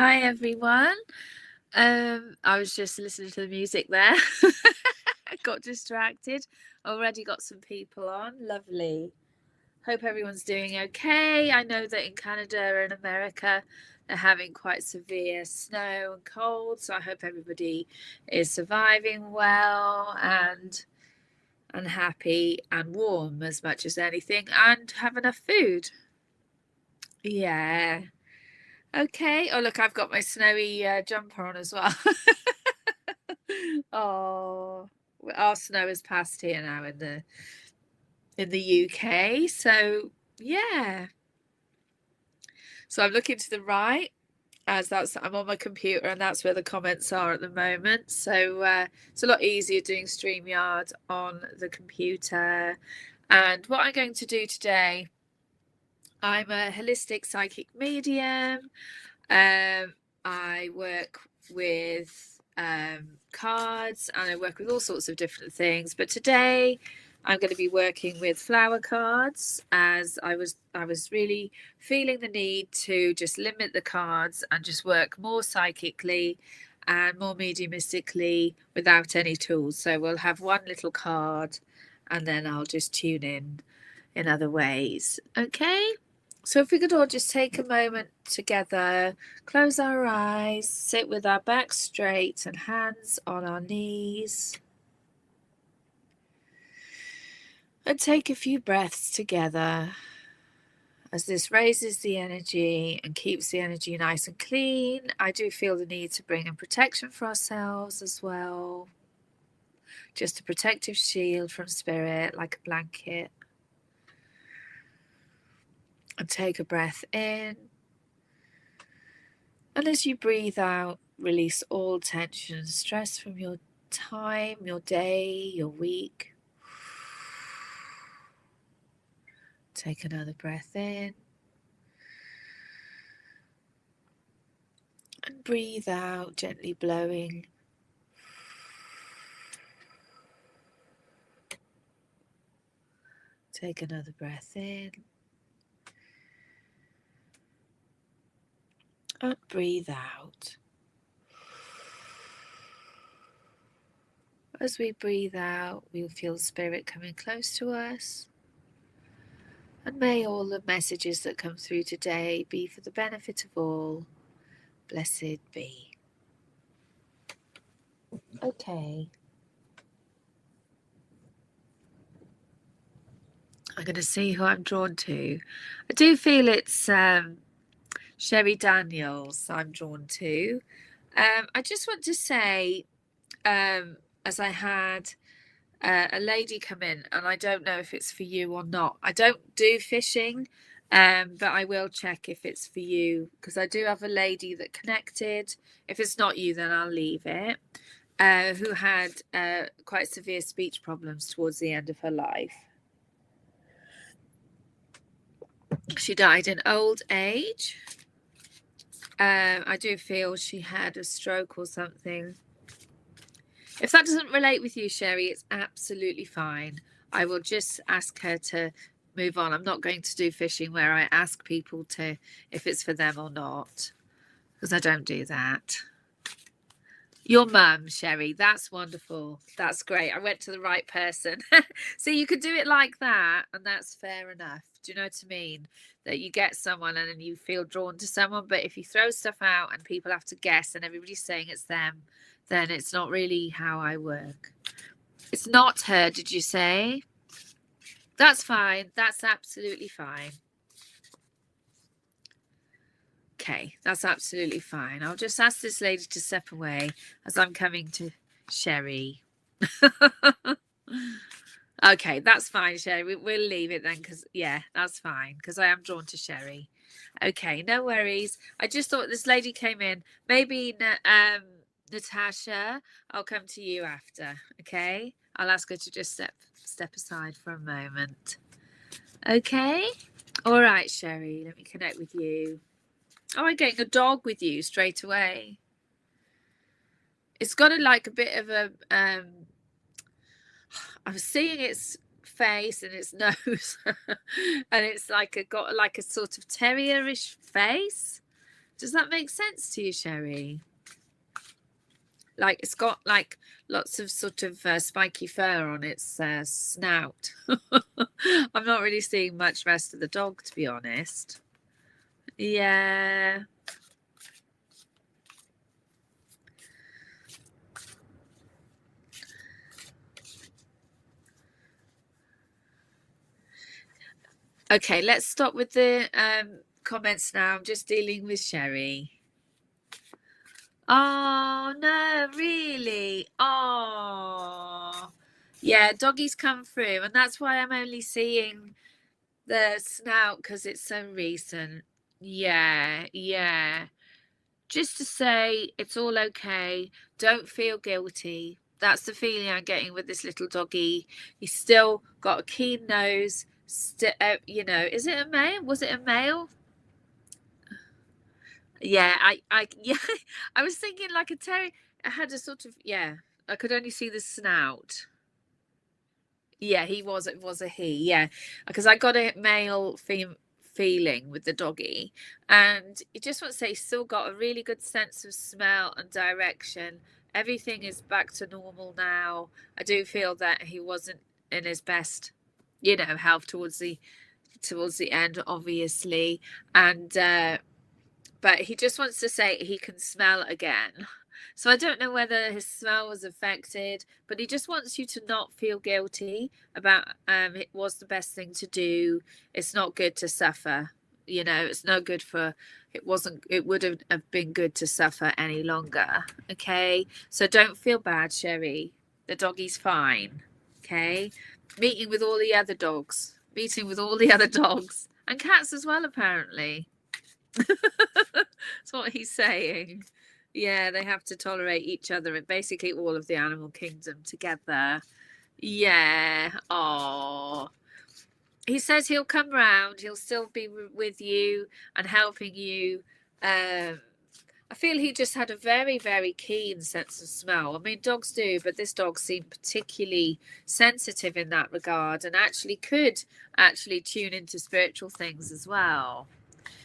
Hi everyone. I was just listening to the music there. I got distracted. Already got some people on. Lovely. Hope everyone's doing okay. I know that in Canada and America they're having quite severe snow and cold, so I hope everybody is surviving well and happy and warm as much as anything and have enough food. Yeah. Okay. Oh, look, I've got my snowy jumper on as well. Oh, our snow has passed here now in the UK. So yeah. So I'm looking to the right as I'm on my computer and that's where the comments are at the moment. So it's a lot easier doing StreamYard on the computer. And what I'm going to do today, I'm a holistic psychic medium. I work with cards and I work with all sorts of different things. But today I'm going to be working with flower cards as I was really feeling the need to just limit the cards and just work more psychically and more mediumistically without any tools. So we'll have one little card and then I'll just tune in other ways. Okay? So if we could all just take a moment together, close our eyes, sit with our back straight and hands on our knees. And take a few breaths together as this raises the energy and keeps the energy nice and clean. I do feel the need to bring in protection for ourselves as well. Just a protective shield from spirit, like a blanket. And take a breath in. And as you breathe out, release all tension and stress from your time, your day, your week. Take another breath in. And breathe out, gently blowing. Take another breath in. And breathe out. As we breathe out, we'll feel spirit coming close to us. And may all the messages that come through today be for the benefit of all. Blessed be. Okay. I'm going to see who I'm drawn to. I do feel it's Sherry Daniels I'm drawn to. I just want to say, as I had a lady come in, and I don't know if it's for you or not. I don't do fishing, but I will check if it's for you because I do have a lady that connected. If it's not you, then I'll leave it. Who had quite severe speech problems towards the end of her life. She died in old age. I do feel she had a stroke or something. If that doesn't relate with you, Sherry, it's absolutely fine. I will just ask her to move on. I'm not going to do fishing where I ask people to if it's for them or not, because I don't do that. Your mum, Sherry, that's wonderful. That's great. I went to the right person. So you could do it like that, and that's fair enough. Do you know what I mean? That you get someone and then you feel drawn to someone, but if you throw stuff out and people have to guess and everybody's saying it's them, then it's not really how I work. It's not her, did you say? That's fine. That's absolutely fine. Okay, that's absolutely fine. I'll just ask this lady to step away as I'm coming to Sherry. Okay, that's fine, Sherry. We'll leave it then because, yeah, that's fine because I am drawn to Sherry. Okay, no worries. I just thought this lady came in. Maybe Natasha, I'll come to you after, okay? I'll ask her to just step aside for a moment. Okay? All right, Sherry, let me connect with you. Oh, I'm getting a dog with you straight away. It's got a bit of a I'm seeing its face and its nose and it's got like a sort of terrierish face. Does that make sense to you, Sherry? Like it's got like lots of sort of spiky fur on its snout. I'm not really seeing much rest of the dog, to be honest. Yeah. Okay, let's stop with the comments now. I'm just dealing with Sherry. Oh, no, really? Oh, yeah, doggies come through, and that's why I'm only seeing the snout because it's so recent. Yeah, yeah. Just to say it's all okay. Don't feel guilty. That's the feeling I'm getting with this little doggy. He's still got a keen nose. You know, is it a male? Was it a male? Yeah, yeah, I was thinking like a terrier. I had a sort of, yeah, I could only see the snout. Yeah, it was a he, yeah, because I got a male feeling with the doggy, and you just want to say he's still got a really good sense of smell and direction. Everything is back to normal now. I do feel that he wasn't in his best, you know, health towards the end, obviously, and but he just wants to say he can smell again. So I don't know whether his smell was affected, but he just wants you to not feel guilty about it was the best thing to do. It's not good to suffer. You know, it's no good for it wouldn't have been good to suffer any longer. Okay. So don't feel bad, Sherry. The doggy's fine. Okay. Meeting with all the other dogs. Meeting with all the other dogs. And cats as well, apparently. That's what he's saying. Yeah, they have to tolerate each other and basically all of the animal kingdom together. Yeah. Oh. He says he'll come round. He'll still be with you and helping you. I feel he just had a very, very keen sense of smell. I mean, dogs do, but this dog seemed particularly sensitive in that regard and actually could actually tune into spiritual things as well.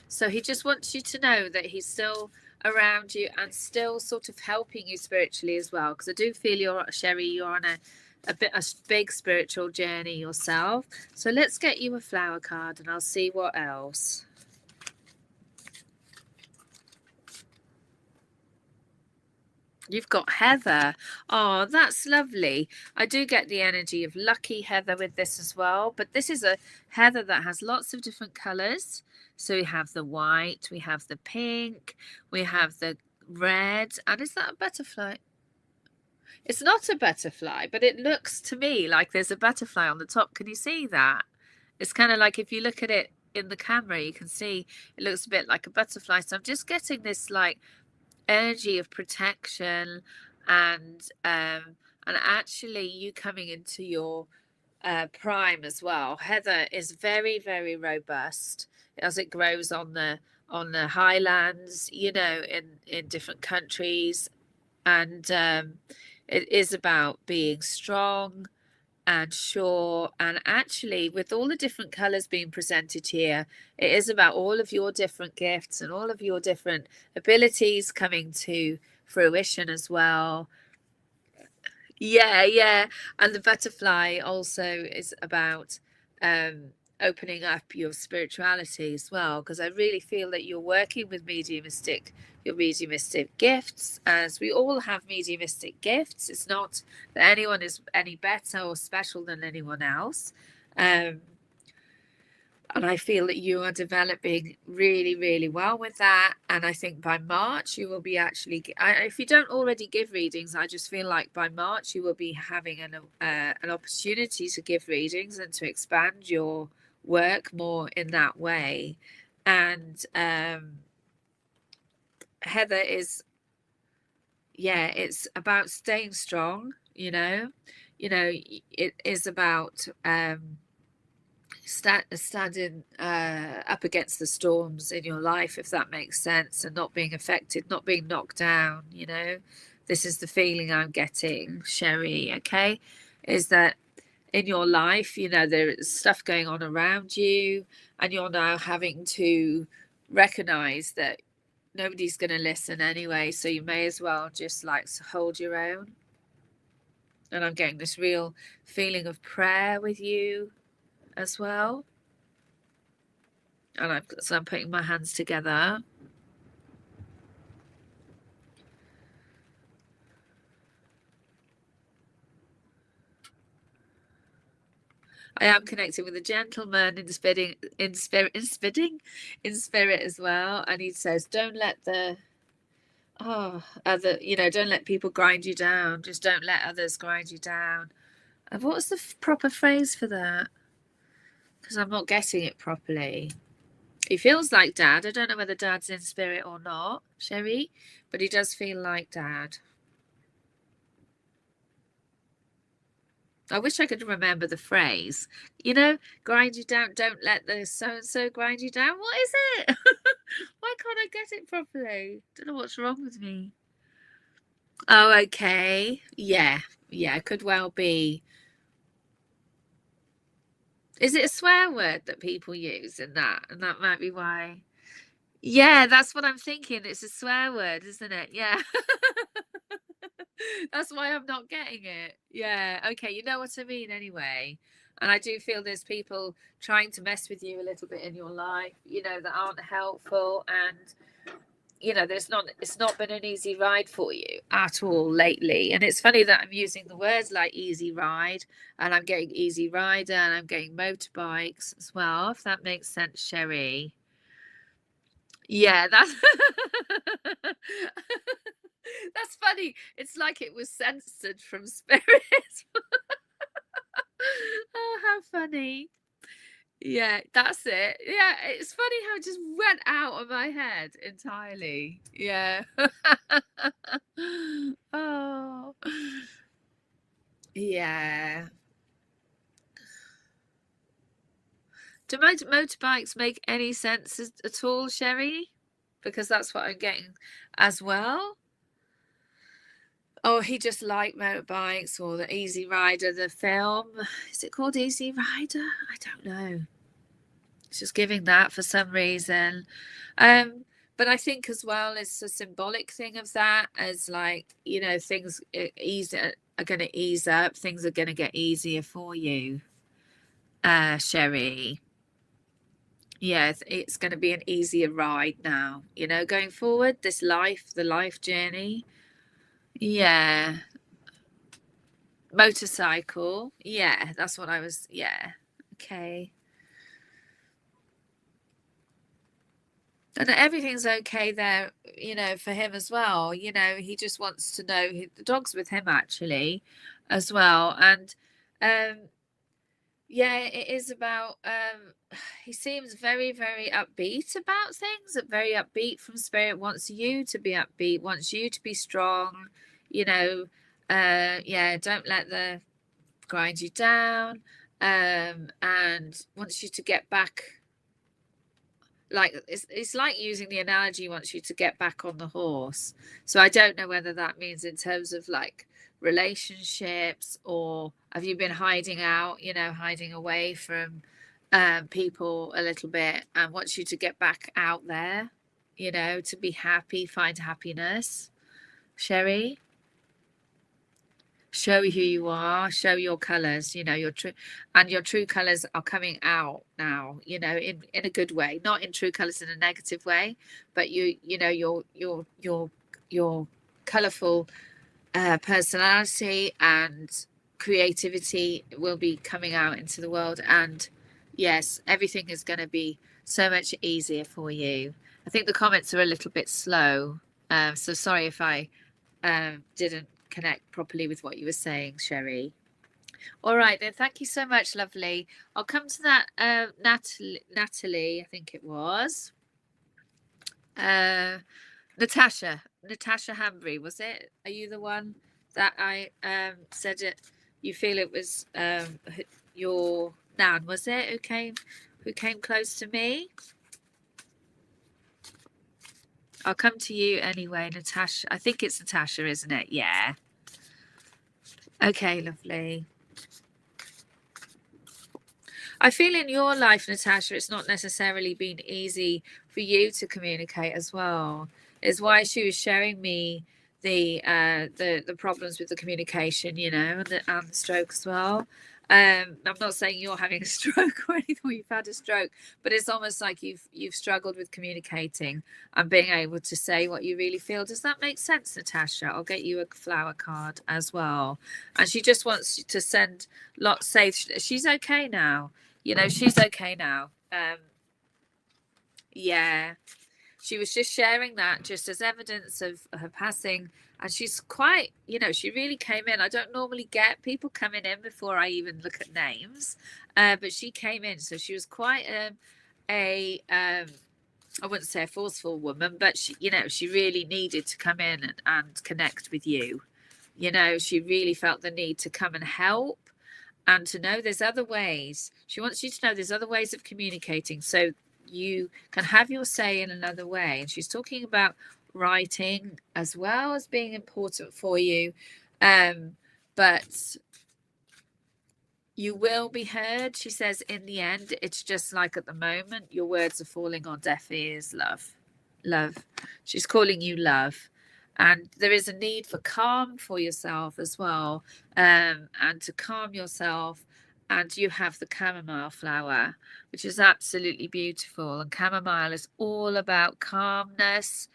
So he just wants you to know that he's still around you and still sort of helping you spiritually as well. Because I do feel Sherry, you're on a big spiritual journey yourself. So let's get you a flower card and I'll see what else. You've got Heather. Oh, that's lovely. I do get the energy of lucky Heather with this as well. But this is a Heather that has lots of different colours. So we have the white, we have the pink, we have the red. And is that a butterfly? It's not a butterfly, but it looks to me like there's a butterfly on the top. Can you see that? It's kind of like if you look at it in the camera, you can see it looks a bit like a butterfly. So I'm just getting this like energy of protection and actually you coming into your prime as well. Heather is very, very robust as it grows on the highlands, you know, in different countries, and it is about being strong and sure. And actually, with all the different colors being presented here, it is about all of your different gifts and all of your different abilities coming to fruition as well. Yeah, yeah. And the butterfly also is about opening up your spirituality as well, because I really feel that you're working with your mediumistic gifts, as we all have mediumistic gifts. It's not that anyone is any better or special than anyone else. And I feel that you are developing really, really well with that. And I think by March, you will be actually, if you don't already give readings, I just feel like by March, you will be having an opportunity to give readings and to expand your work more in that way. And Heather is, yeah, it's about staying strong, you know, it is about standing up against the storms in your life, if that makes sense, and not being affected, not being knocked down, you know. This is the feeling I'm getting, Sherry, okay, is that in your life, you know, there is stuff going on around you and you're now having to recognize that nobody's going to listen anyway, so you may as well just like hold your own. And I'm getting this real feeling of prayer with you as well. And I'm putting my hands together. I am connecting with a gentleman in spirit as well. And he says, don't let don't let people grind you down. Just don't let others grind you down. And what was the proper phrase for that? Because I'm not getting it properly. He feels like Dad. I don't know whether Dad's in spirit or not, Sherry, but he does feel like Dad. I wish I could remember the phrase. Grind you down. Don't let the so-and-so grind you down. What is it? Why can't I get it properly? Don't know what's wrong with me. Oh, okay. Yeah, could well be. Is it a swear word that people use in that? And that might be why. Yeah, that's what I'm thinking. It's a swear word, isn't it? Yeah. That's why I'm not getting it. Yeah. Okay. You know what I mean anyway. And I do feel there's people trying to mess with you a little bit in your life, that aren't helpful. And, it's not been an easy ride for you at all lately. And it's funny that I'm using the words like easy ride, and I'm getting easy rider, and I'm getting motorbikes as well, if that makes sense, Sherry. Yeah, that's that's funny. It's like it was censored from spirit. Oh, how funny. Yeah, that's it. Yeah, it's funny how it just went out of my head entirely. Yeah. Oh. Yeah. Do motorbikes make any sense at all, Sherry? Because that's what I'm getting as well. Oh, he just liked motorbikes, or the Easy Rider, the film. Is it called Easy Rider? I don't know. It's just giving that for some reason. But I think as well, it's a symbolic thing of that, as like, things are going to ease up. Things are going to get easier for you, Sherry. Yeah, it's going to be an easier ride now, going forward, the life journey. Yeah. Motorcycle. Yeah, that's what I was. Yeah. Okay. And everything's okay there, for him as well. He just wants to know the dog's with him actually as well. And yeah, it is about he seems very, very upbeat about things, very upbeat from spirit, wants you to be upbeat, wants you to be strong, yeah, don't let the grind you down, and wants you to get back. Like it's like using the analogy, wants you to get back on the horse. So I don't know whether that means in terms of like relationships, or have you been hiding out, hiding away from people a little bit, and wants you to get back out there, to be happy, find happiness. Sherry, show who you are, show your colors, your true colors are coming out now, in a good way, not in true colors in a negative way, but your colorful personality and creativity will be coming out into the world. And yes, everything is going to be so much easier for you. I think the comments are a little bit slow, so sorry if I didn't connect properly with what you were saying, Sherry. All right then, thank you so much, lovely. I'll come to that Natalie, I think it was. Natasha Hambry, was it? Are you the one that I said it? You feel it was your nan, was it? Who came close to me? I'll come to you anyway, Natasha. I think it's Natasha, isn't it? Yeah. Okay, lovely. I feel in your life, Natasha, it's not necessarily been easy for you to communicate as well. Is why she was showing me the problems with the communication, you know, and the stroke as well. I'm not saying you're having a stroke or anything, or you've had a stroke, but it's almost like you've struggled with communicating and being able to say what you really feel. Does that make sense, Natasha? I'll get you a flower card as well. And she just wants to send lots, say she's okay now. You know, she's okay now. Yeah, she was just sharing that just as evidence of her passing. And she's quite, you know, she really came in. I don't normally get people coming in before I even look at names, but she came in. So she was quite I wouldn't say a forceful woman, but she, you know, she really needed to come in and connect with you. You know, she really felt the need to come and help and to know there's other ways. She wants you to know there's other ways of communicating so you can have your say in another way. And she's talking about writing as well as being important for you. But you will be heard, she says, in the end. It's just like at the moment, your words are falling on deaf ears, love. Love. She's calling you love. And there is a need for calm for yourself as well, and to calm yourself. And you have the chamomile flower, which is absolutely beautiful. And chamomile is all about calmness,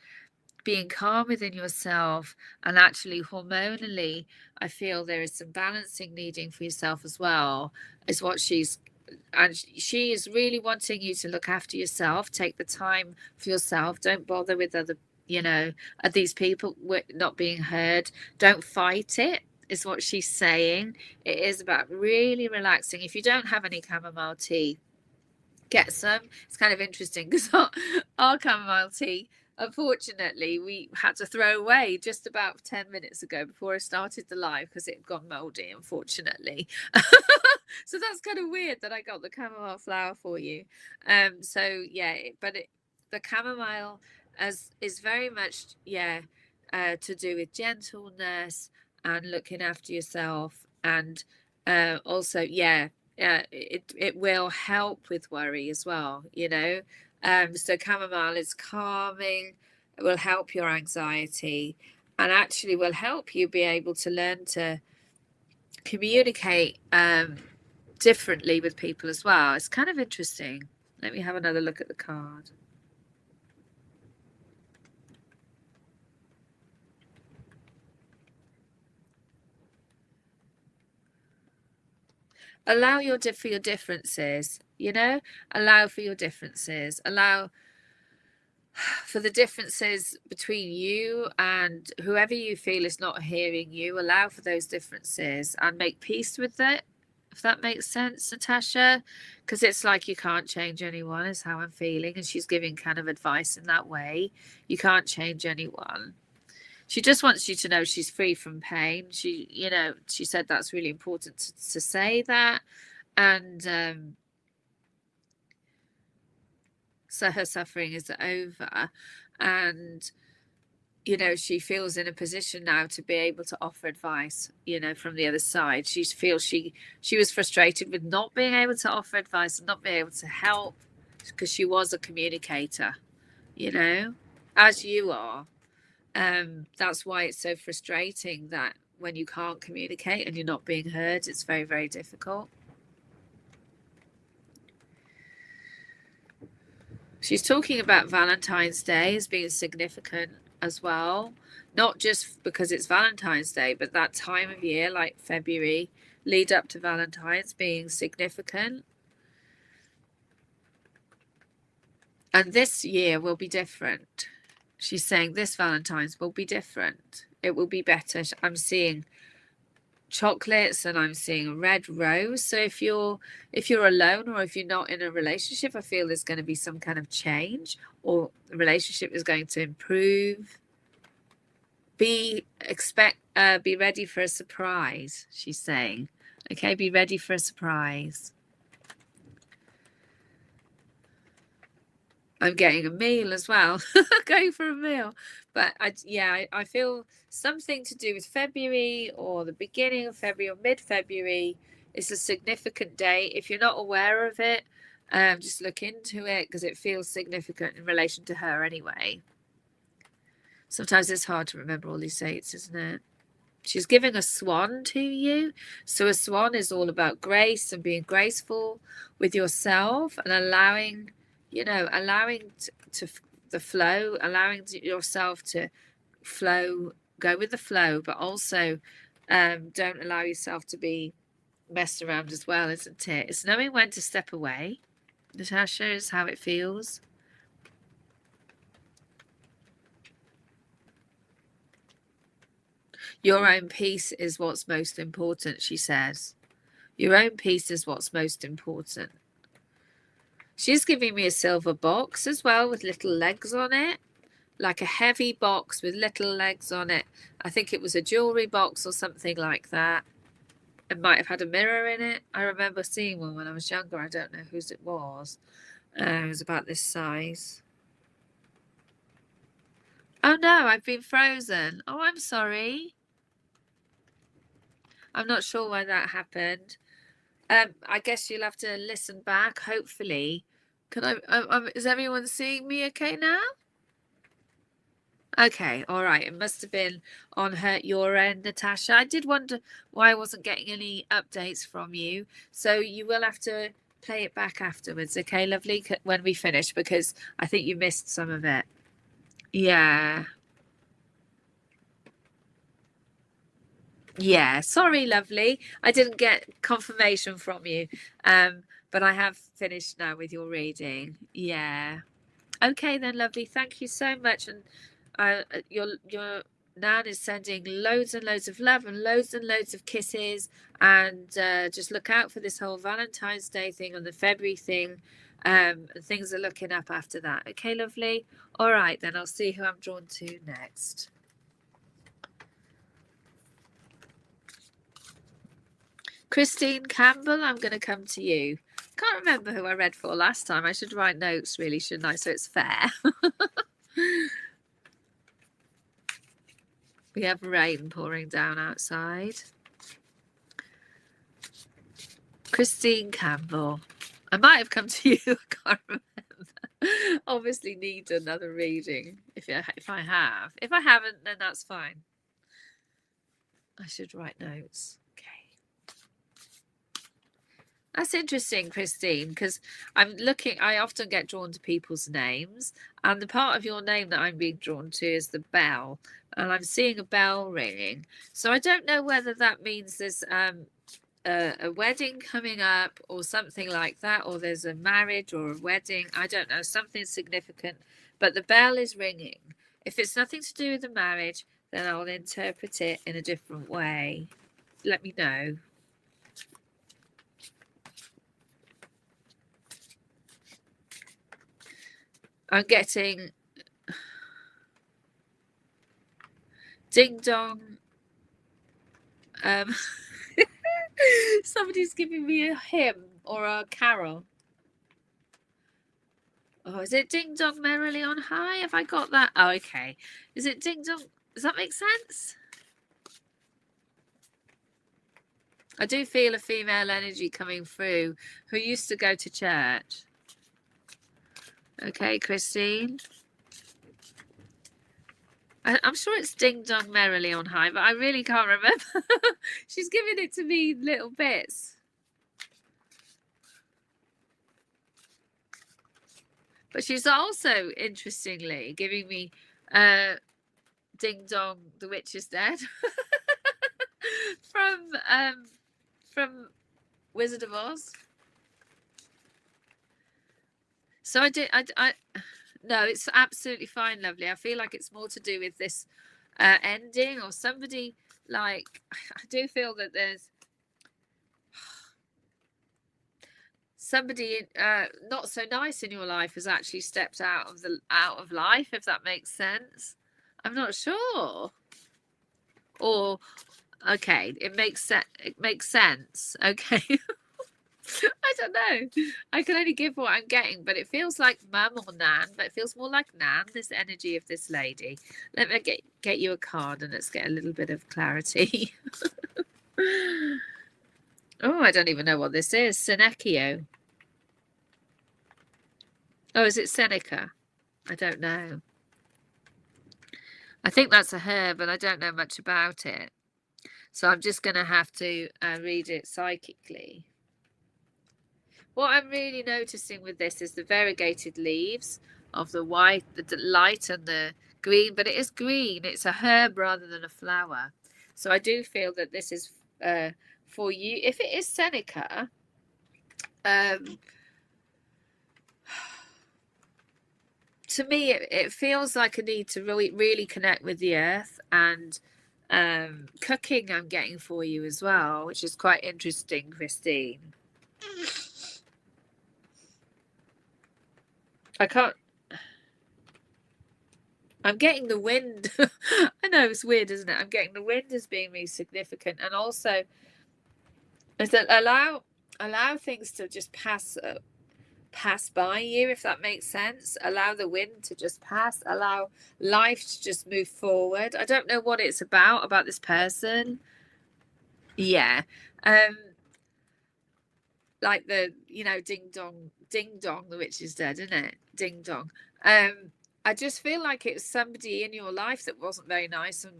being calm within yourself. And actually, hormonally, I feel there is some balancing needing for yourself as well, is what she is really wanting you to look after yourself, take the time for yourself, don't bother with other, you know, these people not being heard, don't fight it, is what she's saying. It is about really relaxing. If you don't have any chamomile tea, get some. It's kind of interesting because our chamomile tea, unfortunately, we had to throw away just about 10 minutes ago before I started the live because it had gone mouldy, unfortunately. So that's kind of weird that I got the chamomile flower for you. So yeah, the chamomile is very much, yeah, to do with gentleness and looking after yourself. And also, yeah, it will help with worry as well, you know. So chamomile is calming, it will help your anxiety, and actually will help you be able to learn to communicate differently with people as well. It's kind of interesting. Let me have another look at the card. Allow for your differences, you know, allow for your differences, allow for the differences between you and whoever you feel is not hearing you. Allow for those differences and make peace with it, if that makes sense, Natasha, because it's like you can't change anyone is how I'm feeling. And she's giving kind of advice in that way. You can't change anyone. She just wants you to know she's free from pain. She, you know, she said that's really important to say that. And so her suffering is over. And, you know, she feels in a position now to be able to offer advice, you know, from the other side. She feels she was frustrated with not being able to offer advice and not being able to help because she was a communicator, you know, as you are. That's why it's so frustrating that when you can't communicate and you're not being heard, it's very, very difficult. She's talking about Valentine's Day as being significant as well, not just because it's Valentine's Day, but that time of year, like February, lead up to Valentine's, being significant. And this year will be different. She's saying this Valentine's will be different. It will be better. I'm seeing chocolates and I'm seeing a red rose. So if you're alone or if you're not in a relationship, I feel there's going to be some kind of change, or the relationship is going to improve. Be ready for a surprise, she's saying. Okay, be ready for a surprise. I'm getting a meal as well. Going for a meal. But I feel something to do with February or the beginning of February or mid-February. It's a significant day. If you're not aware of it, just look into it, because it feels significant in relation to her anyway. Sometimes it's hard to remember all these dates, isn't it? She's giving a swan to you. So a swan is all about grace and being graceful with yourself and allowing, allowing to the flow, allowing yourself to flow, go with the flow, but also don't allow yourself to be messed around as well, isn't it? It's knowing when to step away. Natasha, is how it feels. Your own peace is what's most important, she says. Your own peace is what's most important. She's giving me a silver box as well with little legs on it, like a heavy box with little legs on it. I think it was a jewelry box or something like that. It might have had a mirror in it. I remember seeing one when I was younger. I don't know whose it was. It was about this size. Oh no, I've been frozen. Oh, I'm sorry. I'm not sure why that happened. I guess you'll have to listen back, hopefully. Is everyone seeing me okay now? Okay, all right. It must have been on your end, Natasha. I did wonder why I wasn't getting any updates from you. So you will have to play it back afterwards, okay, lovely, when we finish, because I think you missed some of it. Yeah. Yeah, sorry, lovely. I didn't get confirmation from you, but I have finished now with your reading. Yeah. Okay then, lovely. Thank you so much. And your Nan is sending loads and loads of love and loads of kisses. And just look out for this whole Valentine's Day thing and the February thing. Things are looking up after that. Okay, lovely. All right, then I'll see who I'm drawn to next. Christine Campbell, I'm going to come to you. Can't remember who I read for last time. I should write notes, really, shouldn't I? So it's fair. We have rain pouring down outside. Christine Campbell. I might have come to you. I can't remember. Obviously need another reading if I have. If I haven't, then that's fine. I should write notes. Okay. That's interesting, Christine, because I often get drawn to people's names, and the part of your name that I'm being drawn to is the bell, and I'm seeing a bell ringing. So I don't know whether that means there's a wedding coming up or something like that, or there's a marriage or a wedding. I don't know, something significant, but the bell is ringing. If it's nothing to do with the marriage, then I'll interpret it in a different way. Let me know. I'm getting ding dong. Somebody's giving me a hymn or a carol. Oh, is it ding dong merrily on high? Have I got that? Oh, okay. Is it ding dong? Does that make sense? I do feel a female energy coming through who used to go to church. Okay, Christine. I'm sure it's ding dong merrily on high, but I really can't remember. She's giving it to me little bits. But she's also, interestingly, giving me ding dong, the witch is dead. from Wizard of Oz. So no, it's absolutely fine, lovely. I feel like it's more to do with this ending, or somebody, like, I do feel that there's somebody not so nice in your life has actually stepped out of life, if that makes sense. I'm not sure. Or okay, it makes sense. Okay. I don't know. I can only give what I'm getting, but it feels like mum or nan, but it feels more like nan, this energy of this lady. Let me get you a card and let's get a little bit of clarity. Oh, I don't even know what this is. Senecio. Oh, is it Seneca? I don't know. I think that's a herb, and I don't know much about it. So I'm just going to have to read it psychically. What I'm really noticing with this is the variegated leaves of the white, the light and the green, but it is green. It's a herb rather than a flower. So I do feel that this is for you. If it is Seneca, to me, it feels like a need to really connect with the earth, and cooking I'm getting for you as well, which is quite interesting, Christine. I'm getting the wind. I know it's weird, isn't it? I'm getting the wind as being really significant, and also is that allow things to just pass by you, if that makes sense. Allow the wind to just pass. Allow life to just move forward. I don't know what it's about this person. Yeah. Like the, ding dong, the witch is dead, isn't it? Ding dong. I just feel like it's somebody in your life that wasn't very nice and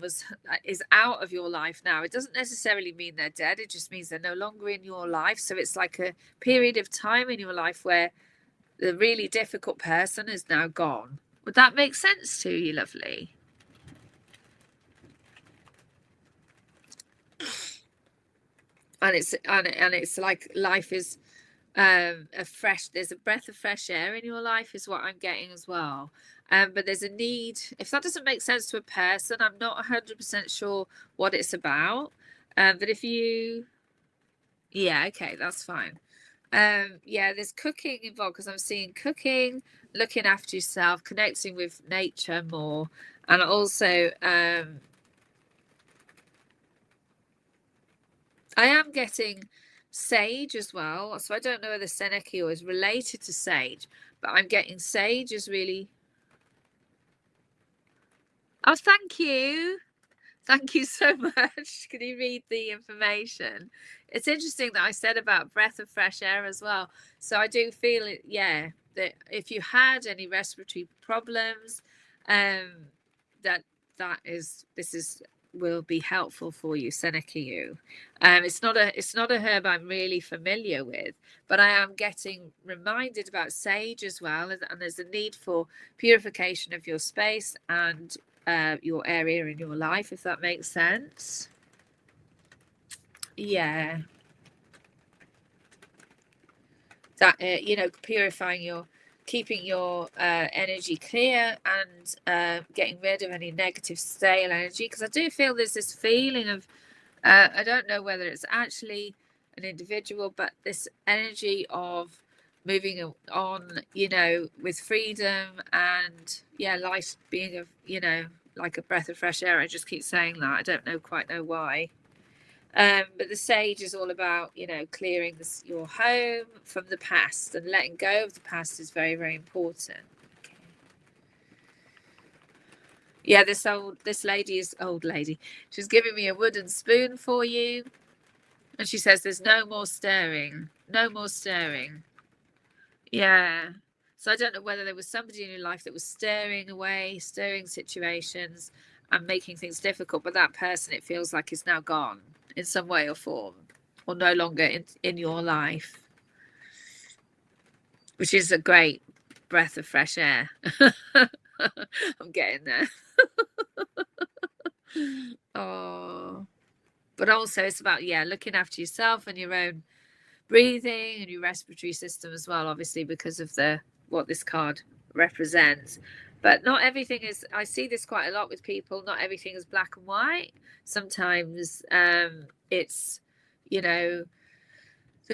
is out of your life now. It doesn't necessarily mean they're dead. It just means they're no longer in your life. So it's like a period of time in your life where the really difficult person is now gone. Would that make sense to you, lovely? And it's like life is there's a breath of fresh air in your life is what I'm getting as well. But there's a need. If that doesn't make sense to a person, I'm not 100% sure what it's about. But if you, yeah, okay, that's fine. Yeah, there's cooking involved, because I'm seeing cooking, looking after yourself, connecting with nature more, and also I am getting sage as well. So I don't know whether Senecio is related to sage, but I'm getting sage is really. Oh, thank you. Thank you so much. Can you read the information? It's interesting that I said about breath of fresh air as well. So I do feel it, yeah, that if you had any respiratory problems, this will be helpful for you, Senecio. It's not a herb I'm really familiar with, but I am getting reminded about sage as well, and there's a need for purification of your space and your area in your life, if that makes sense. Yeah, that purifying keeping your energy clear, and getting rid of any negative stale energy, because I do feel there's this feeling of I don't know whether it's actually an individual, but this energy of moving on, with freedom, and life being like a breath of fresh air. I just keep saying that. I don't quite know why. But the sage is all about, clearing your home from the past, and letting go of the past is very, very important. Okay. Yeah, this lady is old lady. She's giving me a wooden spoon for you. And she says there's no more stirring. No more stirring. Yeah. So I don't know whether there was somebody in your life that was stirring situations and making things difficult, but that person, it feels like, is now gone in some way or form, or no longer in your life, which is a great breath of fresh air. I'm getting there. Oh, but also it's about looking after yourself and your own breathing and your respiratory system as well, obviously, because of what this card represents. But not everything is, I see this quite a lot with people, not everything is black and white. Sometimes it's the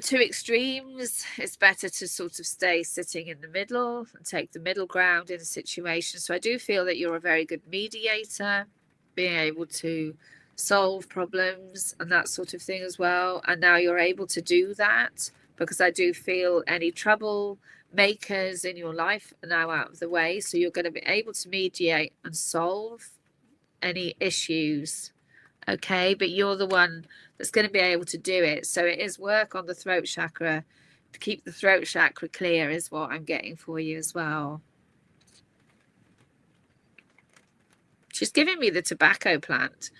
two extremes. It's better to sort of stay sitting in the middle and take the middle ground in a situation. So I do feel that you're a very good mediator, being able to solve problems and that sort of thing as well. And now you're able to do that, because I do feel any trouble makers in your life are now out of the way. So you're going to be able to mediate and solve any issues. Okay, but you're the one that's going to be able to do it. So it is work on the throat chakra to keep the throat chakra clear is what I'm getting for you as well. She's giving me the tobacco plant.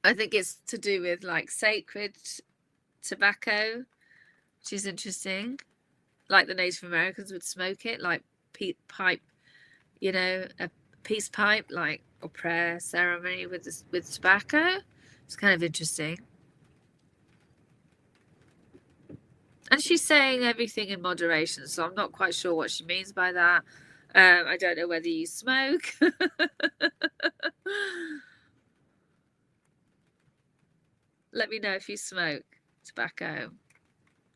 I think it's to do with like sacred tobacco, which is interesting. Like the Native Americans would smoke it, like pipe, you know, a peace pipe, like, or prayer ceremony with tobacco. It's kind of interesting. And she's saying everything in moderation, so I'm not quite sure what she means by that. I don't know whether you smoke. Let me know if you smoke tobacco.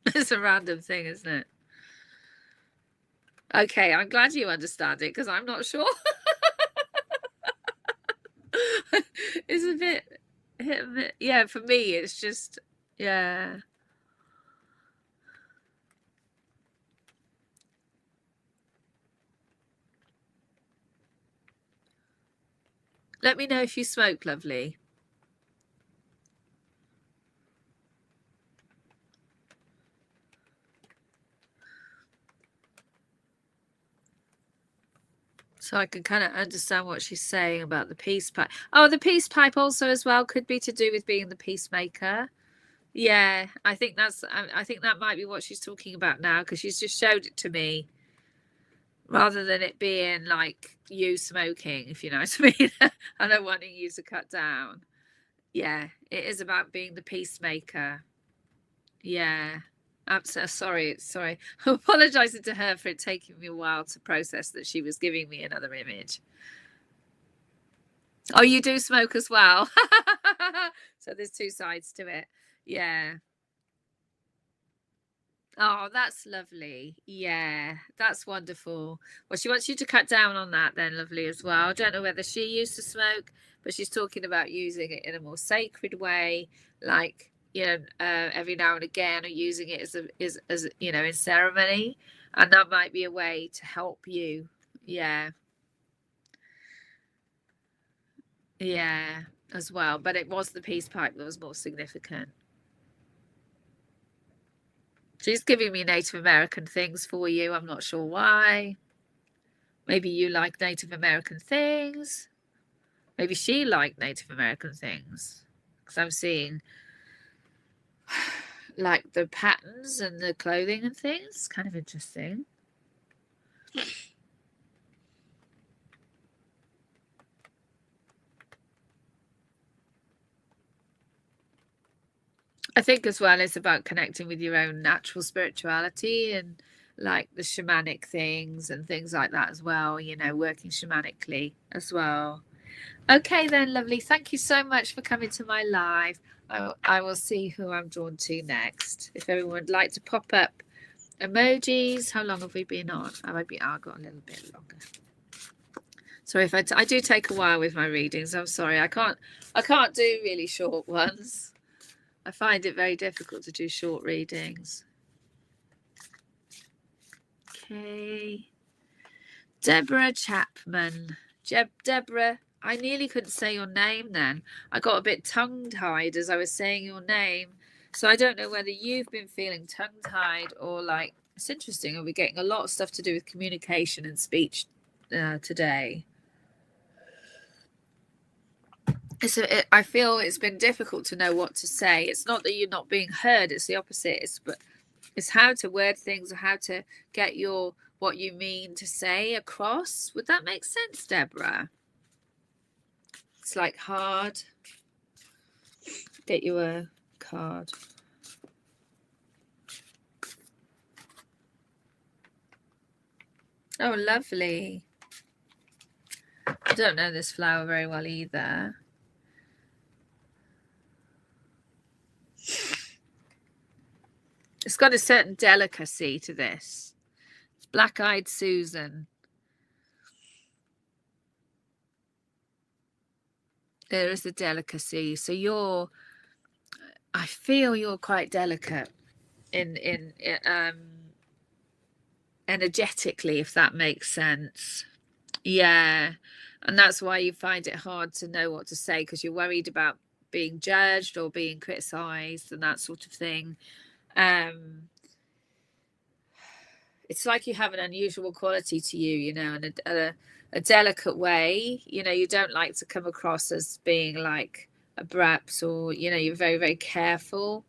It's a random thing, isn't it? Okay, I'm glad you understand it because I'm not sure. It's a bit hit and miss. Yeah, for me, it's just, yeah. Let me know if you smoke, lovely. So I can kind of understand what she's saying about the peace pipe. Oh, the peace pipe also as well could be to do with being the peacemaker. Yeah, I think that might be what she's talking about now because she's just showed it to me rather than it being like you smoking, if you know what I mean. I don't want you to cut down. Yeah, it is about being the peacemaker. Yeah. Absolutely. Sorry. I'm apologizing to her for it taking me a while to process that she was giving me another image. Oh, you do smoke as well. So there's two sides to it. Yeah. Oh, that's lovely. Yeah, that's wonderful. Well, she wants you to cut down on that then, lovely, as well. I don't know whether she used to smoke, but she's talking about using it in a more sacred way, like, you know, every now and again, or using it as you know, in ceremony. And that might be a way to help you. Yeah. Yeah, as well. But it was the peace pipe that was more significant. She's giving me Native American things for you. I'm not sure why. Maybe you like Native American things. Maybe she liked Native American things. Because I'm seeing like the patterns and the clothing and things. Kind of interesting. I think as well it's about connecting with your own natural spirituality and like the shamanic things and things like that as well, you know, working shamanically as well. Okay then, lovely. Thank you so much for coming to my live. I will see who I'm drawn to next. If everyone would like to pop up emojis. How long have we been on? I've got a little bit longer. Sorry if I do take a while with my readings. I'm sorry. I can't do really short ones. I find it very difficult to do short readings. Okay. Deborah Chapman. Deborah, I nearly couldn't say your name then. I got a bit tongue-tied as I was saying your name. So I don't know whether you've been feeling tongue-tied or like, it's interesting. Are we getting a lot of stuff to do with communication and speech today? I feel it's been difficult to know what to say. It's not that you're not being heard. It's the opposite. It's how to word things or how to get what you mean to say across. Would that make sense, Deborah? It's like hard. Get you a card. Oh, lovely. I don't know this flower very well either. It's got a certain delicacy to this. It's Black-Eyed Susan. There is a delicacy. So I feel you're quite delicate in energetically, if that makes sense. Yeah. And that's why you find it hard to know what to say, because you're worried about being judged or being criticized and that sort of thing. It's like you have an unusual quality to you, you know, in a delicate way. You know, you don't like to come across as being like abrupt, or, you know, you're very, very careful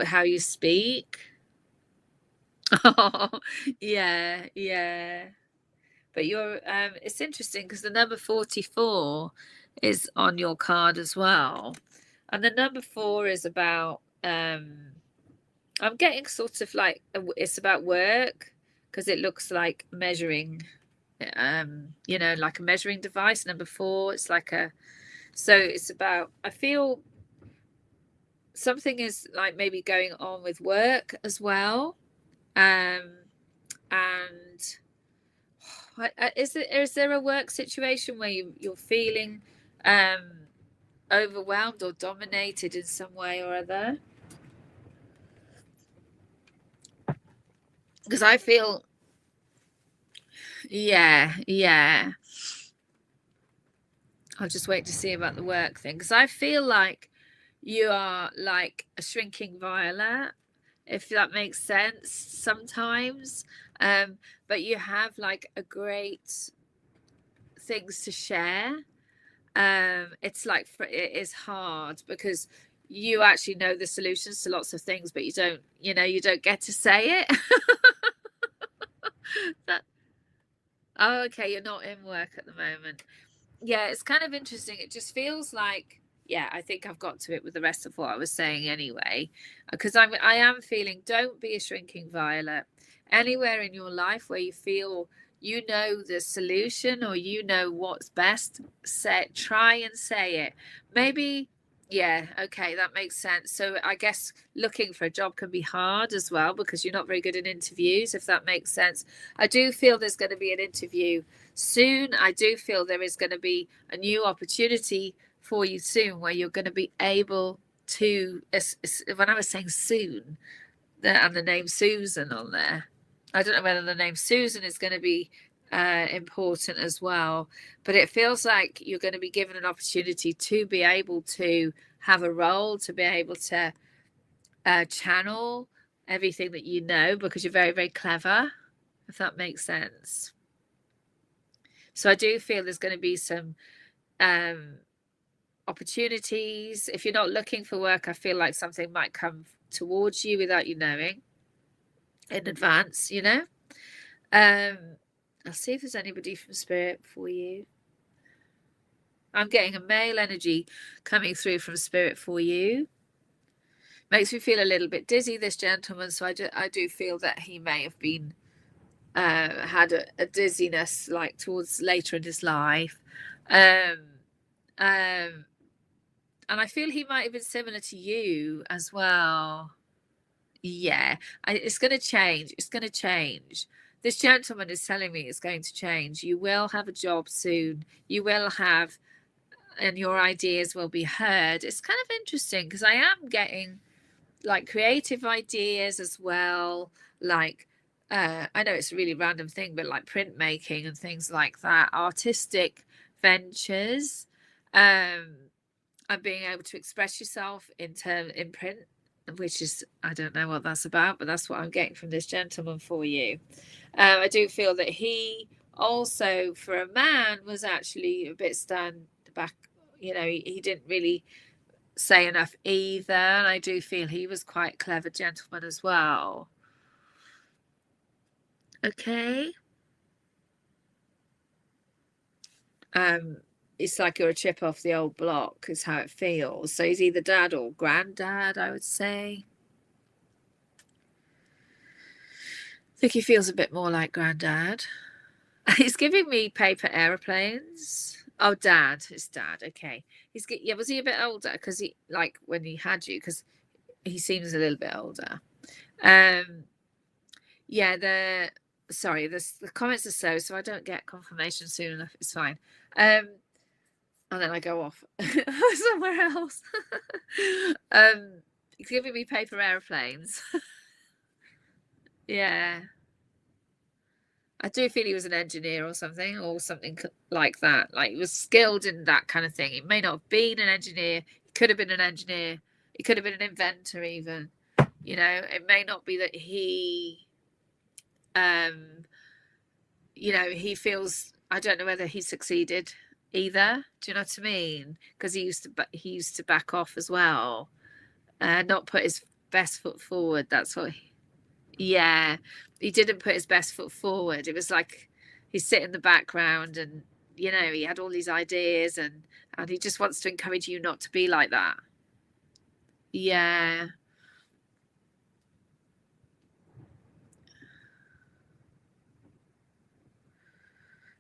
how you speak. Oh, yeah, yeah. But you're, it's interesting because the number 44 is on your card as well. And the number 4 is about, I'm getting sort of like, it's about work, because it looks like measuring, you know, like a measuring device. Number 4, it's like so it's about, I feel something is like maybe going on with work as well. And is there a work situation where you're feeling overwhelmed or dominated in some way or other? Because I feel, yeah. I'll just wait to see about the work thing, because I feel like you are like a shrinking violet, if that makes sense sometimes. But you have like a great things to share. It's like, it is hard because you actually know the solutions to lots of things, but you don't, you know, you don't get to say it. Oh, okay, you're not in work at the moment. Yeah, it's kind of interesting. It just feels like, yeah, I think I've got to it with the rest of what I was saying anyway, because I am feeling, don't be a shrinking violet. Anywhere in your life where you feel you know the solution, or you know what's best, try and say it. Maybe, yeah, okay, that makes sense. So I guess looking for a job can be hard as well, because you're not very good in interviews, if that makes sense. I do feel there's going to be an interview soon. I do feel there is going to be a new opportunity for you soon, where you're going to be able to, when I was saying soon, and the name Susan on there, I don't know whether the name Susan is going to be important as well, but it feels like you're going to be given an opportunity to be able to have a role, to be able to channel everything that you know, because you're very, very clever, if that makes sense. So I do feel there's going to be some opportunities. If you're not looking for work, I feel like something might come towards you without you knowing in advance, you know. I'll see if there's anybody from Spirit for you. I'm getting a male energy coming through from Spirit for you. Makes me feel a little bit dizzy, this gentleman, so I do feel that he may have been had a dizziness like towards later in his life. And I feel he might have been similar to you as well. Yeah, it's going to change. It's going to change. This gentleman is telling me it's going to change. You will have a job soon. You will have, and your ideas will be heard. It's kind of interesting because I am getting like creative ideas as well. Like, I know it's a really random thing, but like printmaking and things like that, artistic ventures. And being able to express yourself in print, which is, I don't know what that's about, but that's what I'm getting from this gentleman for you. I do feel that he also, for a man, was actually a bit stand back. You know, he didn't really say enough either. And I do feel he was quite a clever gentleman as well. Okay. It's like you're a chip off the old block is how it feels. So he's either dad or granddad, I would say. I think he feels a bit more like granddad. He's giving me paper airplanes. Oh, dad. It's dad. Okay. Yeah, was he a bit older? Because he, like, when he had you, because he seems a little bit older. Yeah, the comments are so I don't get confirmation soon enough. It's fine. And then I go off somewhere else. He's giving me paper airplanes. Yeah. I do feel he was an engineer or something like that. Like he was skilled in that kind of thing. It may not have been an engineer. He could have been an engineer. He could have been an inventor even. You know, it may not be that he, you know, he feels, I don't know whether he succeeded either. Do you know what I mean? Because he used to back off as well, not put his best foot forward. That's what yeah, he didn't put his best foot forward. It was like he's sit in the background, and you know, he had all these ideas, and he just wants to encourage you not to be like that. Yeah.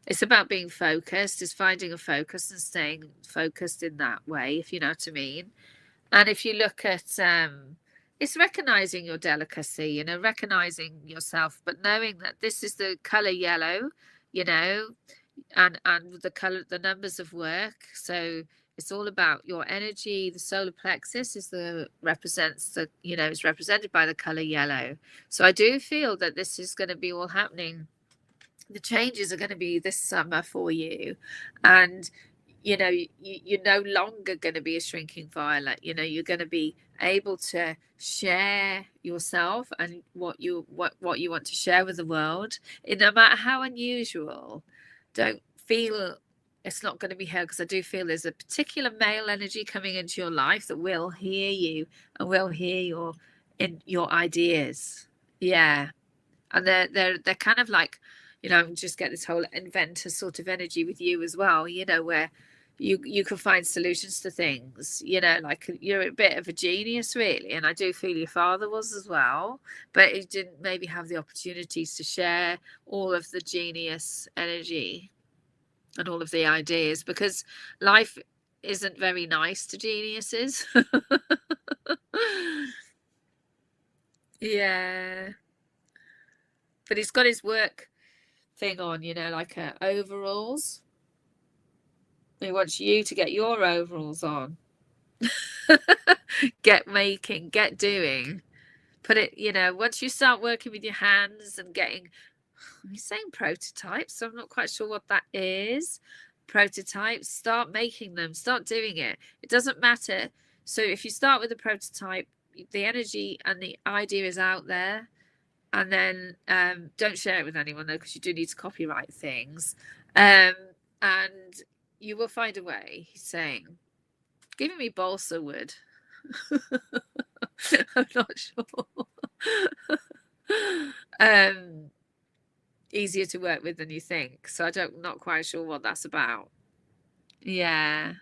It's about being focused, is finding a focus and staying focused in that way, if you know what I mean. And if you look at it's recognizing your delicacy, you know, recognizing yourself, but knowing that this is the color yellow, you know, and the color, the numbers of work. So it's all about your energy. The solar plexus is represents the, you know, it's represented by the color yellow. So I do feel that this is going to be all happening. The changes are going to be this summer for you, and you know, you're no longer going to be a shrinking violet. You know, you're going to be able to share yourself and what you want to share with the world, no matter how unusual. Don't feel it's not going to be heard, because I do feel there's a particular male energy coming into your life that will hear you and will hear your ideas. Yeah, and they're kind of like, you know, just get this whole inventor sort of energy with you as well, you know, where you can find solutions to things, you know, like you're a bit of a genius really, and I do feel your father was as well, but he didn't maybe have the opportunities to share all of the genius energy and all of the ideas, because life isn't very nice to geniuses. Yeah, but he's got his work thing on, you know, like overalls. He wants you to get your overalls on. Get making, get doing. Put it, you know, once you start working with your hands and getting, he's saying prototypes, so I'm not quite sure what that is. Prototypes, start making them, start doing it. It doesn't matter. So if you start with a prototype, the energy and the idea is out there. And then don't share it with anyone though, because you do need to copyright things. And you will find a way, he's saying. Giving me balsa wood. I'm not sure. Easier to work with than you think. So not quite sure what that's about. Yeah.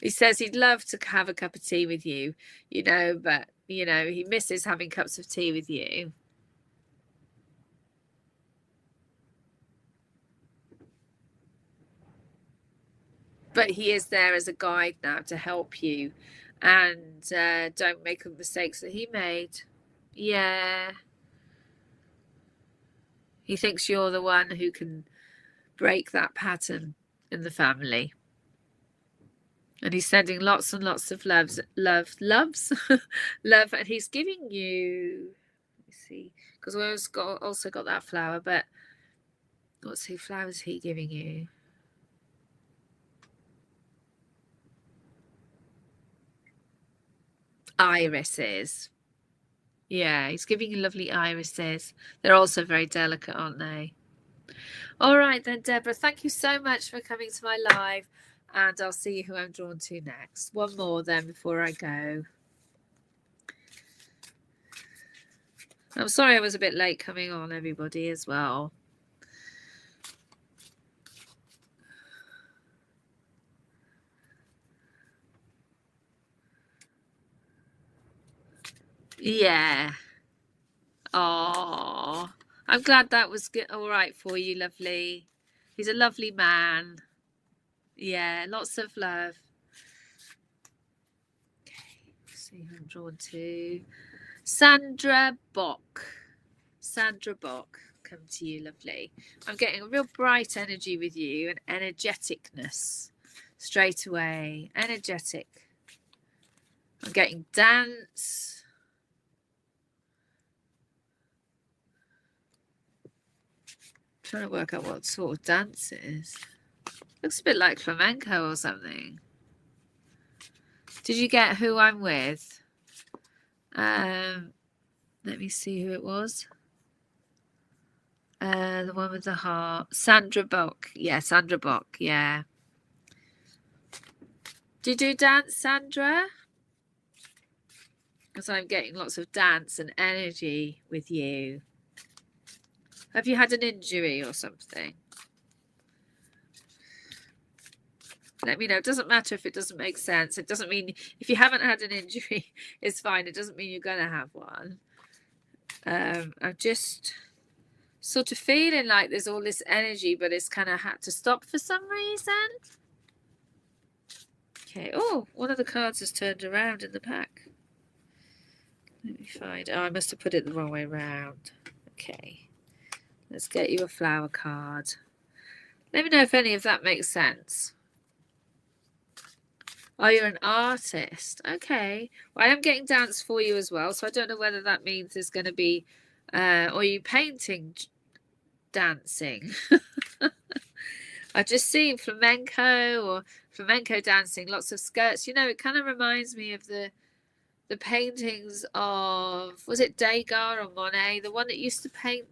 He says he'd love to have a cup of tea with you, you know, but, you know, he misses having cups of tea with you. But he is there as a guide now to help you, and don't make the mistakes that he made. Yeah. He thinks you're the one who can break that pattern in the family. And he's sending lots and lots of loves, love, and he's giving you, let me see, because we also got that flower, but what's the flowers he giving you? Irises. Yeah, he's giving you lovely irises. They're also very delicate, aren't they? All right then, Deborah, thank you so much for coming to my live, and I'll see who I'm drawn to next. One more then before I go. I'm sorry I was a bit late coming on, everybody, as well. Yeah. Oh, I'm glad that was good. All right for you, lovely. He's a lovely man. Yeah, lots of love. Okay, let's see who I'm drawn to. Sandra Bock. Sandra Bock, come to you, lovely. I'm getting a real bright energy with you, and energeticness straight away. Energetic. I'm getting dance. I'm trying to work out what sort of dance it is. Looks a bit like flamenco or something. Did you get who I'm with? Let me see who it was. The one with the heart. Sandra Bock. Yeah, Sandra Bock. Yeah. Do you do dance, Sandra? Because I'm getting lots of dance and energy with you. Have you had an injury or something? Let me know. It doesn't matter if it doesn't make sense. It doesn't mean if you haven't had an injury, it's fine. It doesn't mean you're going to have one. I'm just sort of feeling like there's all this energy, but it's kind of had to stop for some reason. Okay. Oh, one of the cards has turned around in the pack. Let me find. Oh, I must have put it the wrong way around. Okay. Let's get you a flower card. Let me know if any of that makes sense. Oh, you're an artist. Okay. Well, I am getting dance for you as well, so I don't know whether that means there's going to be, or are you painting, dancing? I just see flamenco or flamenco dancing, lots of skirts. You know, it kind of reminds me of the paintings of, was it Degas or Monet, the one that used to paint?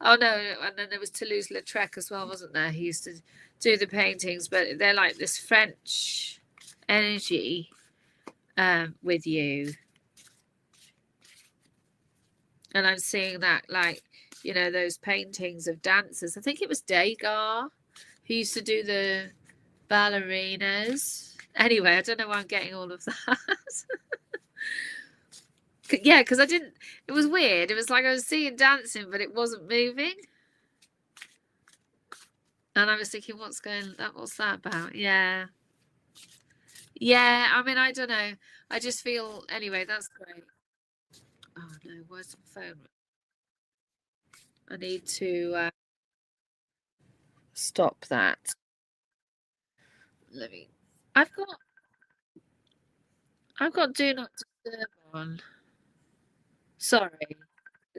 Oh no, and then there was Toulouse-Lautrec as well, wasn't there? He used to do the paintings, but they're like this French energy with you. And I'm seeing that, like, you know, those paintings of dancers. I think it was Degas who used to do the ballerinas. Anyway, I don't know why I'm getting all of that. Yeah, because I didn't, it was weird. It was like I was seeing dancing, but it wasn't moving. And I was thinking, what's that about? Yeah. Yeah, I mean, I don't know. I just feel, anyway, that's great. Oh no, where's the phone? I need to stop that. Let me, I've got do not disturb on. Sorry.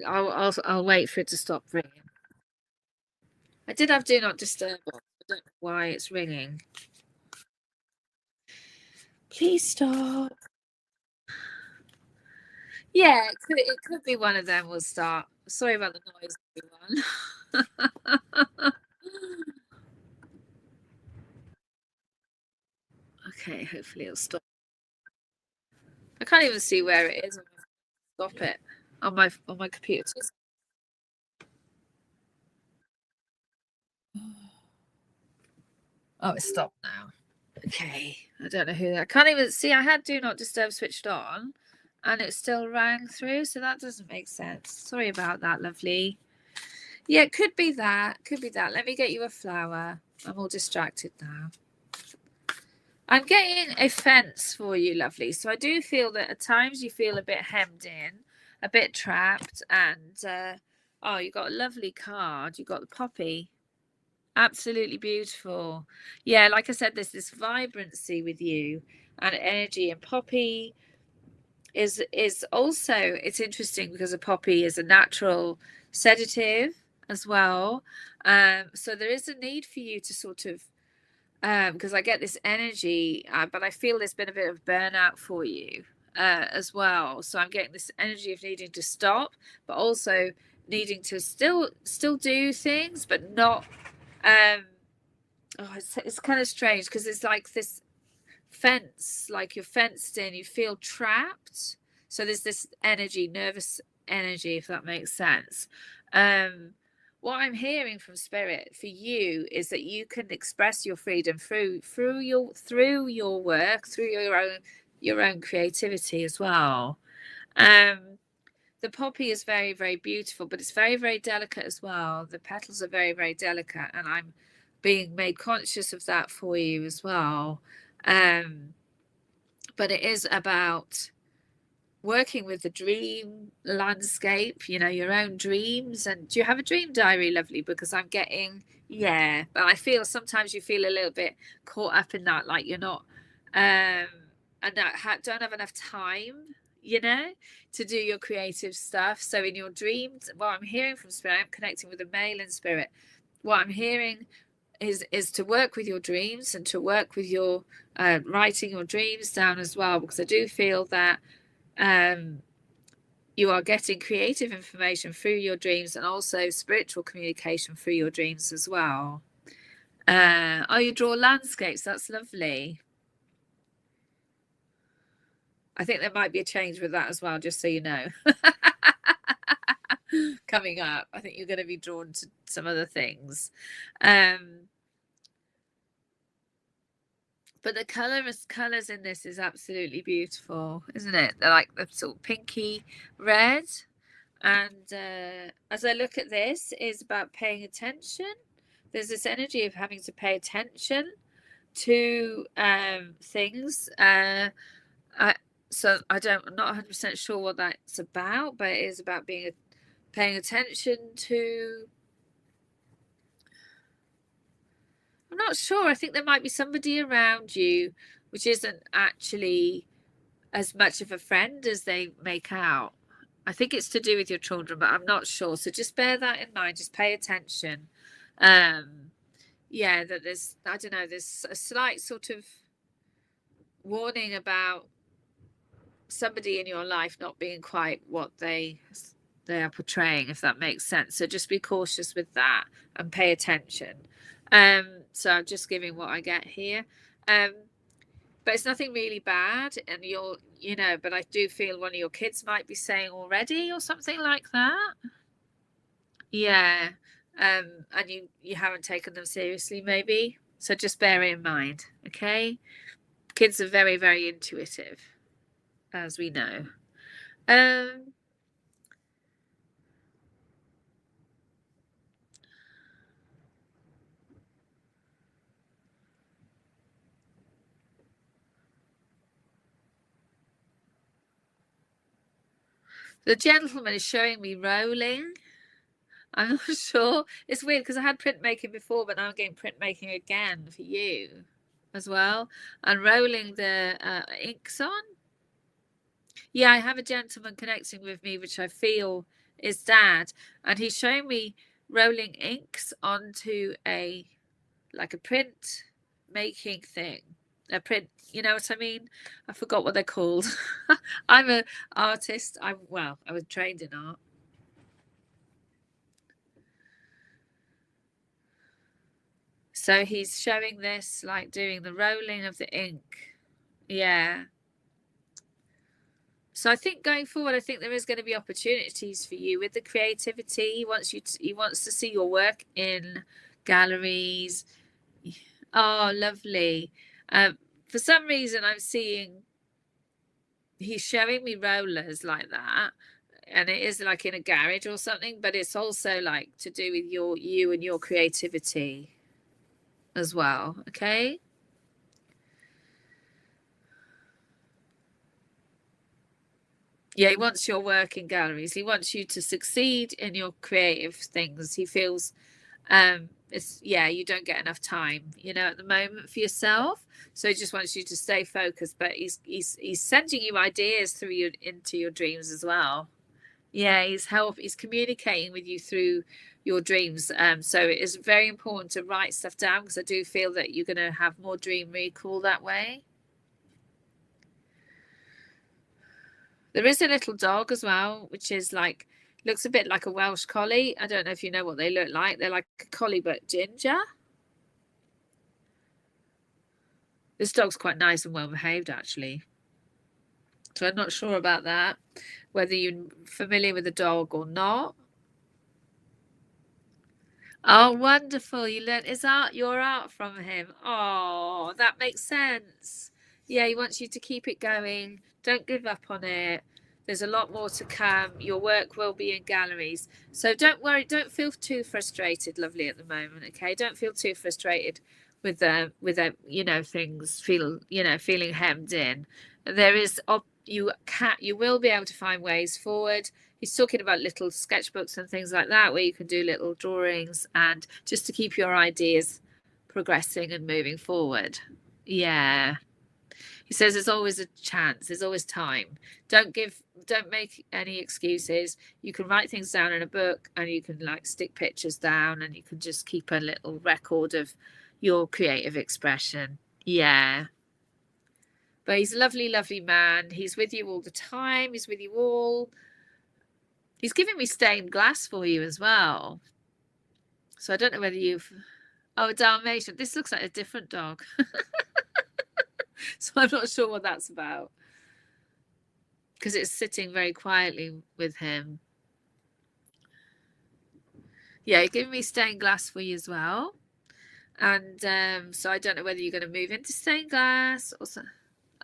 I'll wait for it to stop ringing. I did have do not disturb on. I don't know why it's ringing. Please stop. Yeah, it could be one of them will start. Sorry about the noise, everyone. Okay, hopefully it'll stop. I can't even see where it is. Stop it on my computer. Oh, it's stopped now. Okay, I don't know who that. I can't even see. I had do not disturb switched on, and it still rang through. So that doesn't make sense. Sorry about that, lovely. Yeah, it could be that. Could be that. Let me get you a flower. I'm all distracted now. I'm getting a fence for you, lovely. So I do feel that at times you feel a bit hemmed in, a bit trapped, and oh, you got a lovely card. You got the poppy. Absolutely beautiful. Yeah, like I said, there's this vibrancy with you and energy, and poppy is also, it's interesting because a poppy is a natural sedative as well. So there is a need for you to sort of because I get this energy, but I feel there's been a bit of burnout for you as well. So I'm getting this energy of needing to stop, but also needing to still do things, but not. It's kind of strange because it's like this fence, like you're fenced in, you feel trapped. So there's this energy, nervous energy, if that makes sense. What I'm hearing from spirit for you is that you can express your freedom through your work, through your own creativity as well. The poppy is very, very beautiful, but it's very, very delicate as well. The petals are very, very delicate, and I'm being made conscious of that for you as well. But it is about working with the dream landscape, you know, your own dreams. And do you have a dream diary, lovely? Because I'm getting, but I feel sometimes you feel a little bit caught up in that, like you're not don't have enough time, you know, to do your creative stuff. So in your dreams, what I'm hearing from spirit, I'm connecting with the male in spirit. What I'm hearing is to work with your dreams and to work with your writing your dreams down as well, because I do feel that you are getting creative information through your dreams and also spiritual communication through your dreams as well. Oh, you draw landscapes. That's lovely. I think there might be a change with that as well, just so you know. Coming up, I think you're going to be drawn to some other things. But the colours in this is absolutely beautiful, isn't it? They're like the sort of pinky red. And as I look at this, it's about paying attention. There's this energy of having to pay attention to things. So I'm not 100% sure what that's about, but it is about paying attention to. I'm not sure. I think there might be somebody around you which isn't actually as much of a friend as they make out. I think it's to do with your children, but I'm not sure. So just bear that in mind. Just pay attention. Yeah, that there's, I don't know, there's a slight sort of warning about somebody in your life not being quite what they are portraying, if that makes sense. So just be cautious with that and pay attention. So I'm just giving what I get here. But it's nothing really bad, and but I do feel one of your kids might be saying already or something like that. Yeah. And you haven't taken them seriously, maybe. So just bear it in mind, okay? Kids are very, very intuitive, as we know. The gentleman is showing me rolling. I'm not sure. It's weird because I had printmaking before, but now I'm getting printmaking again for you as well. And rolling the inks on. Yeah, I have a gentleman connecting with me, which I feel is Dad. And he's showing me rolling inks onto a print making thing. A print, you know what I mean? I forgot what they're called. I'm an artist. I was trained in art. So he's showing this, like doing the rolling of the ink. Yeah. So I think going forward, I think there is going to be opportunities for you with the creativity. He wants to see your work in galleries. Oh, lovely. For some reason, I'm seeing he's showing me rollers like that, and it is like in a garage or something, but it's also like to do with you and your creativity as well. Okay. Yeah, he wants your work in galleries. He wants you to succeed in your creative things. He feels you don't get enough time, at the moment for yourself. So he just wants you to stay focused, but he's sending you ideas into your dreams as well. Yeah, he's communicating with you through your dreams. So it is very important to write stuff down, because I do feel that you're going to have more dream recall that way. There is a little dog as well, which is looks a bit like a Welsh collie. I don't know if you know what they look like. They're like a collie but ginger. This dog's quite nice and well behaved, actually. So I'm not sure about that, whether you're familiar with the dog or not. Oh, wonderful. You learned your art from him. Oh, that makes sense. Yeah, he wants you to keep it going. Don't give up on it. There's a lot more to come. Your work will be in galleries. So don't worry. Don't feel too frustrated, lovely, at the moment. Okay. Don't feel too frustrated with things feeling hemmed in. There is, you will be able to find ways forward. He's talking about little sketchbooks and things like that, where you can do little drawings, and just to keep your ideas progressing and moving forward. Yeah. He says there's always a chance, there's always time. Don't make any excuses. You can write things down in a book, and you can like stick pictures down, and you can just keep a little record of your creative expression. Yeah. But he's a lovely, lovely man. He's with you all the time. He's with you all. He's giving me stained glass for you as well. So I don't know whether you've... Oh, a Dalmatian. This looks like a different dog. So I'm not sure what that's about, because it's sitting very quietly with him. Yeah, you're giving me stained glass for you as well. And so I don't know whether you're going to move into stained glass or something.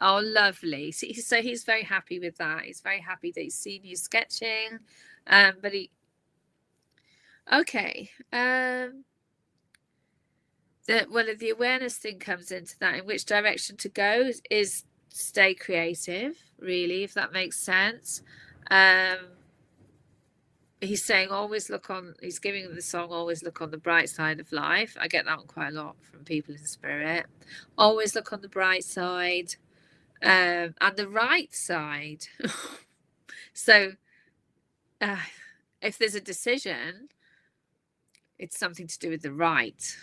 Oh, lovely. So he's very happy with that. He's very happy that he's seen you sketching. But he... Okay. The awareness thing comes into that. In which direction to go is stay creative, really, if that makes sense. He's saying he's giving the song always look on the bright side of life. I get that one quite a lot from people in spirit. Always look on the bright side, and the right side. So if there's a decision, it's something to do with the right,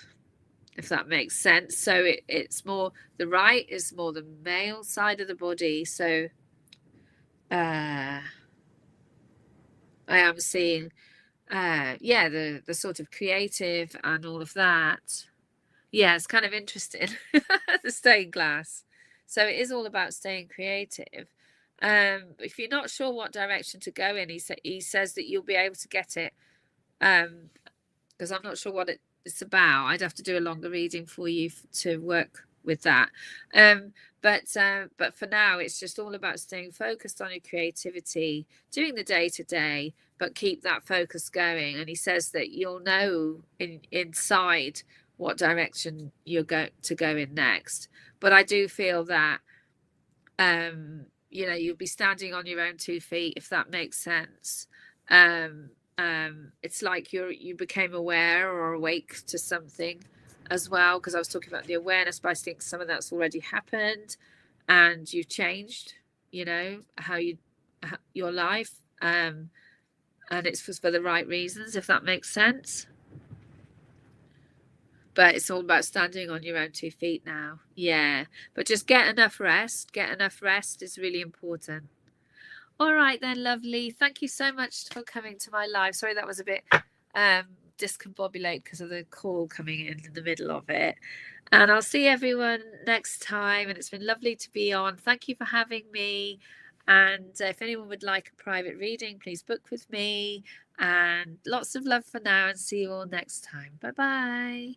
if that makes sense. So it's more, the right is more the male side of the body. So I am seeing the sort of creative and all of that. Yeah, it's kind of interesting. The stained glass. So it is all about staying creative. If you're not sure what direction to go in, he says that you'll be able to get it, because I'm not sure what it's about. I'd have to do a longer reading for you to work with that. But for now, it's just all about staying focused on your creativity, doing the day-to-day, but keep that focus going. And he says that you'll know inside what direction you're going to go in next. But I do feel that you'll be standing on your own 2 feet, if that makes sense. It's like you became aware or awake to something as well, because I was talking about the awareness, but I think some of that's already happened, and you've changed, your life, and it's for the right reasons, if that makes sense. But it's all about standing on your own 2 feet now. Yeah, but just get enough rest. Get enough rest is really important. All right then, lovely. Thank you so much for coming to my live. Sorry that was a bit discombobulated because of the call coming in the middle of it. And I'll see everyone next time. And it's been lovely to be on. Thank you for having me. And if anyone would like a private reading, please book with me. And lots of love for now, and see you all next time. Bye-bye.